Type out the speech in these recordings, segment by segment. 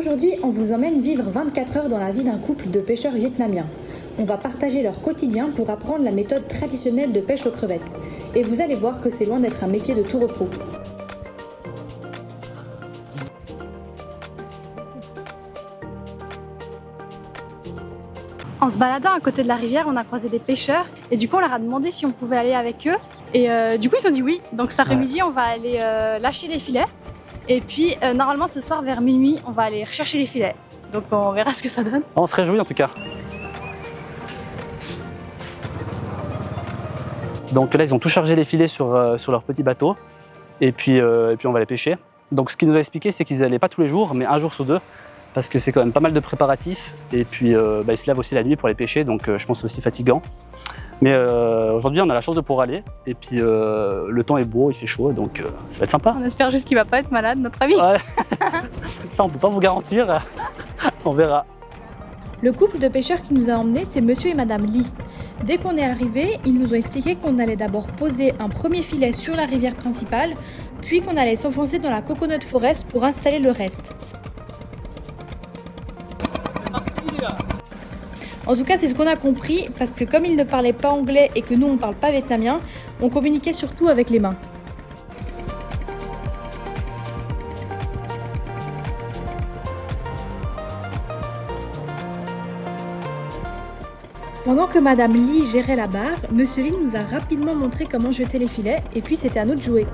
Aujourd'hui, on vous emmène vivre 24 heures dans la vie d'un couple de pêcheurs vietnamiens. On va partager leur quotidien pour apprendre la méthode traditionnelle de pêche aux crevettes. Et vous allez voir que c'est loin d'être un métier de tout repos. En se baladant à côté de la rivière, on a croisé des pêcheurs et du coup on leur a demandé si on pouvait aller avec eux et du coup ils ont dit oui. Donc cet après-midi on va aller lâcher les filets et puis normalement ce soir vers minuit on va aller rechercher les filets. Donc on verra ce que ça donne. On se réjouit en tout cas. Donc là ils ont tout chargé les filets sur leur petit bateau et puis on va les pêcher. Donc ce qu'ils nous a expliqué c'est qu'ils n'allaient pas tous les jours mais un jour sur deux. Parce que c'est quand même pas mal de préparatifs et puis ils se lèvent aussi la nuit pour les pêcher, donc je pense que c'est aussi fatigant. Mais aujourd'hui on a la chance de pouvoir aller et puis le temps est beau, il fait chaud, donc ça va être sympa. On espère juste qu'il va pas être malade, notre ami. Ouais. Ça on peut pas vous garantir, on verra. Le couple de pêcheurs qui nous a emmenés, c'est monsieur et madame Lee. Dès qu'on est arrivé, ils nous ont expliqué qu'on allait d'abord poser un premier filet sur la rivière principale, puis qu'on allait s'enfoncer dans la coconut forest pour installer le reste. En tout cas, c'est ce qu'on a compris, parce que comme ils ne parlaient pas anglais et que nous on ne parle pas vietnamien, on communiquait surtout avec les mains. Pendant que Madame Lee gérait la barre, Monsieur Lee nous a rapidement montré comment jeter les filets, et puis c'était à nous de jouer.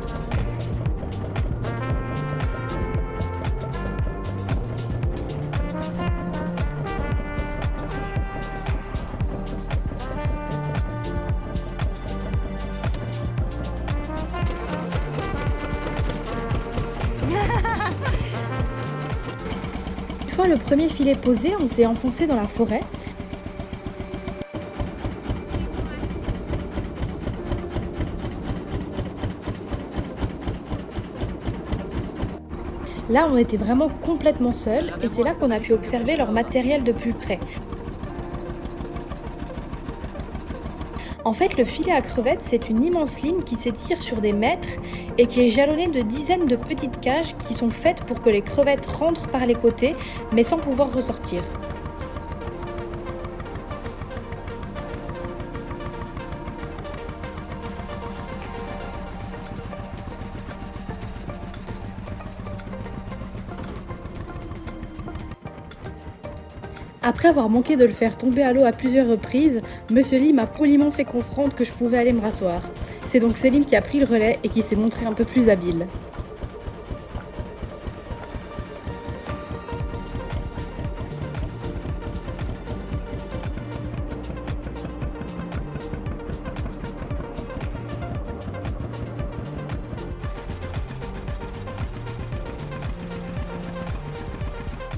Une fois le premier filet posé, on s'est enfoncé dans la forêt. Là, on était vraiment complètement seuls et c'est là qu'on a pu observer leur matériel de plus près. En fait, le filet à crevettes, c'est une immense ligne qui s'étire sur des mètres et qui est jalonnée de dizaines de petites cages qui sont faites pour que les crevettes rentrent par les côtés, mais sans pouvoir ressortir. Après avoir manqué de le faire tomber à l'eau à plusieurs reprises, Monsieur Lee m'a poliment fait comprendre que je pouvais aller me rasseoir. C'est donc Selim qui a pris le relais et qui s'est montré un peu plus habile.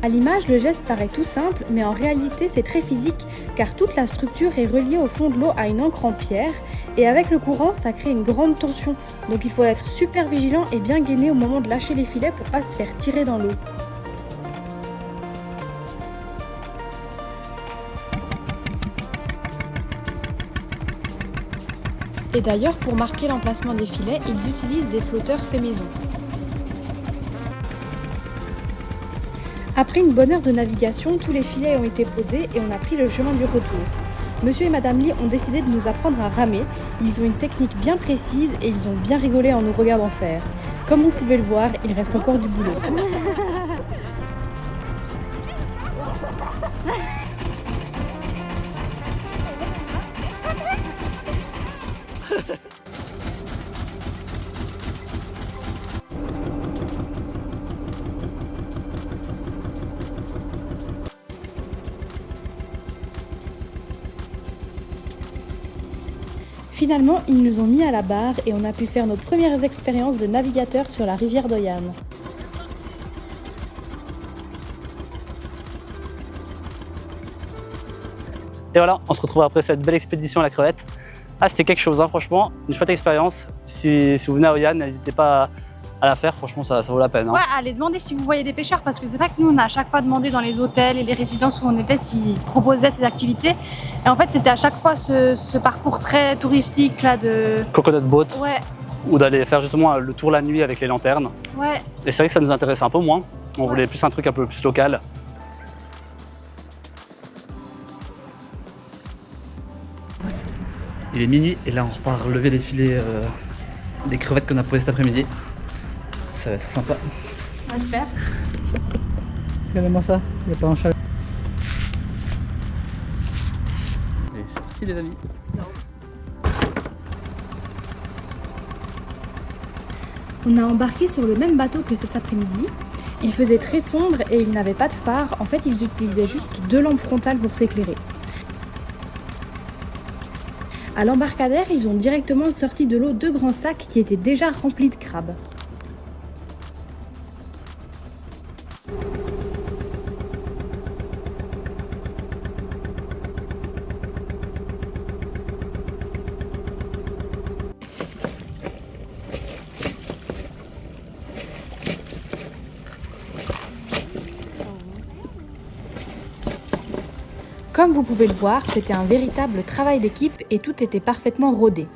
À l'image, le geste paraît tout simple, mais en réalité c'est très physique car toute la structure est reliée au fond de l'eau à une ancre en pierre et avec le courant ça crée une grande tension. Donc il faut être super vigilant et bien gainé au moment de lâcher les filets pour pas se faire tirer dans l'eau. Et d'ailleurs pour marquer l'emplacement des filets, ils utilisent des flotteurs faits maison. Après une bonne heure de navigation, tous les filets ont été posés et on a pris le chemin du retour. Monsieur et Madame Lee ont décidé de nous apprendre à ramer. Ils ont une technique bien précise et ils ont bien rigolé en nous regardant faire. Comme vous pouvez le voir, il reste encore du boulot. Finalement, ils nous ont mis à la barre et on a pu faire nos premières expériences de navigateur sur la rivière Doyan. Et voilà, on se retrouve après cette belle expédition à la crevette. Ah, c'était quelque chose, hein, franchement, une chouette expérience. Si vous venez à Hoi An, n'hésitez pas à la faire, franchement ça vaut la peine. Hein. Ouais, allez demander si vous voyez des pêcheurs parce que c'est vrai que nous on a à chaque fois demandé dans les hôtels et les résidences où on était s'ils proposaient ces activités. Et en fait c'était à chaque fois ce parcours très touristique là de... Coconut boat. Ouais. Ou d'aller faire justement le tour la nuit avec les lanternes. Ouais. Et c'est vrai que ça nous intéresse un peu moins. On voulait plus un truc un peu plus local. Il est minuit et là on repart lever les filets des crevettes qu'on a posées cet après-midi. Ça va être sympa. On espère. Regardez-moi ça, il n'y a pas un chat. Et c'est parti les amis. On a embarqué sur le même bateau que cet après-midi. Il faisait très sombre et ils n'avaient pas de phare. En fait, ils utilisaient juste 2 lampes frontales pour s'éclairer. À l'embarcadère, ils ont directement sorti de l'eau 2 grands sacs qui étaient déjà remplis de crabes. Comme vous pouvez le voir, c'était un véritable travail d'équipe et tout était parfaitement rodé.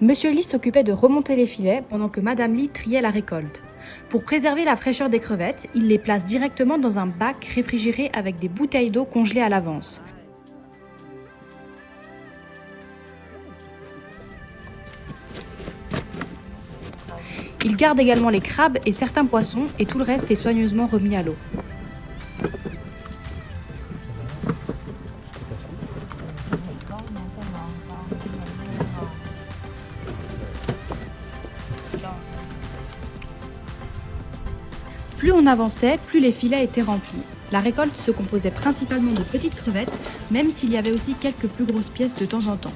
Monsieur Lee s'occupait de remonter les filets pendant que Madame Lee triait la récolte. Pour préserver la fraîcheur des crevettes, il les place directement dans un bac réfrigéré avec des bouteilles d'eau congelées à l'avance. Il garde également les crabes et certains poissons et tout le reste est soigneusement remis à l'eau. Plus on avançait, plus les filets étaient remplis. La récolte se composait principalement de petites crevettes, même s'il y avait aussi quelques plus grosses pièces de temps en temps.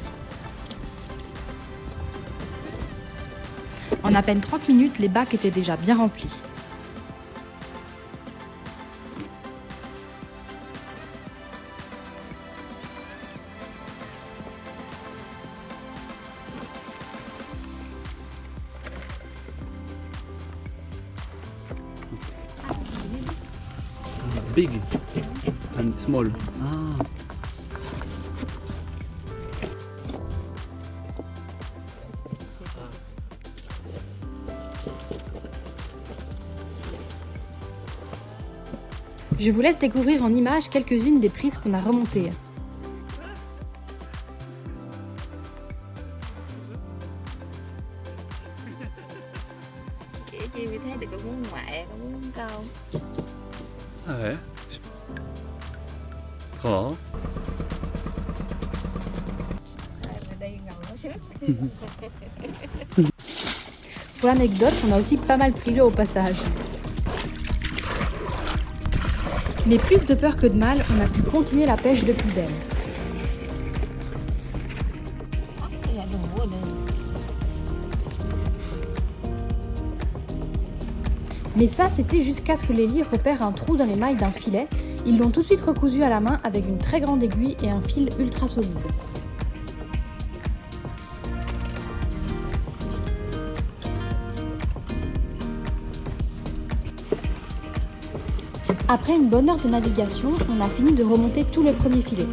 En à peine 30 minutes, les bacs étaient déjà bien remplis. Big and small. Ah. Je vous laisse découvrir en images quelques-unes des prises qu'on a remontées. Chị mới thấy được có muốn ngoại có muốn câu. Ouais. Comment? Pour l'anecdote, on a aussi pas mal pris l'eau au passage. Mais plus de peur que de mal, on a pu continuer la pêche de plus belle. Mais ça, c'était jusqu'à ce que les Lee repèrent un trou dans les mailles d'un filet. Ils l'ont tout de suite recousu à la main avec une très grande aiguille et un fil ultra solide. Après une bonne heure de navigation, on a fini de remonter tout le premier filet.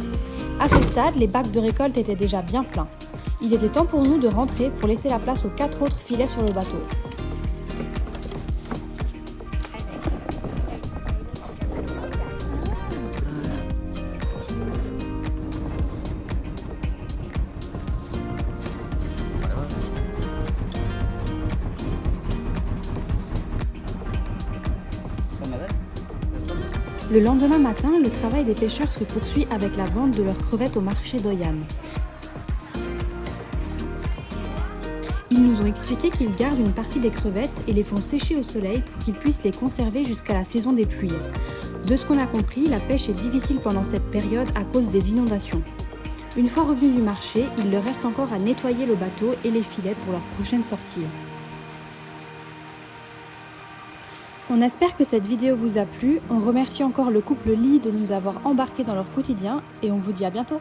À ce stade, les bacs de récolte étaient déjà bien pleins. Il était temps pour nous de rentrer pour laisser la place aux 4 autres filets sur le bateau. Le lendemain matin, le travail des pêcheurs se poursuit avec la vente de leurs crevettes au marché d'Oyam. Ils nous ont expliqué qu'ils gardent une partie des crevettes et les font sécher au soleil pour qu'ils puissent les conserver jusqu'à la saison des pluies. De ce qu'on a compris, la pêche est difficile pendant cette période à cause des inondations. Une fois revenus du marché, il leur reste encore à nettoyer le bateau et les filets pour leur prochaine sortie. On espère que cette vidéo vous a plu. On remercie encore le couple Lee de nous avoir embarqués dans leur quotidien et on vous dit à bientôt.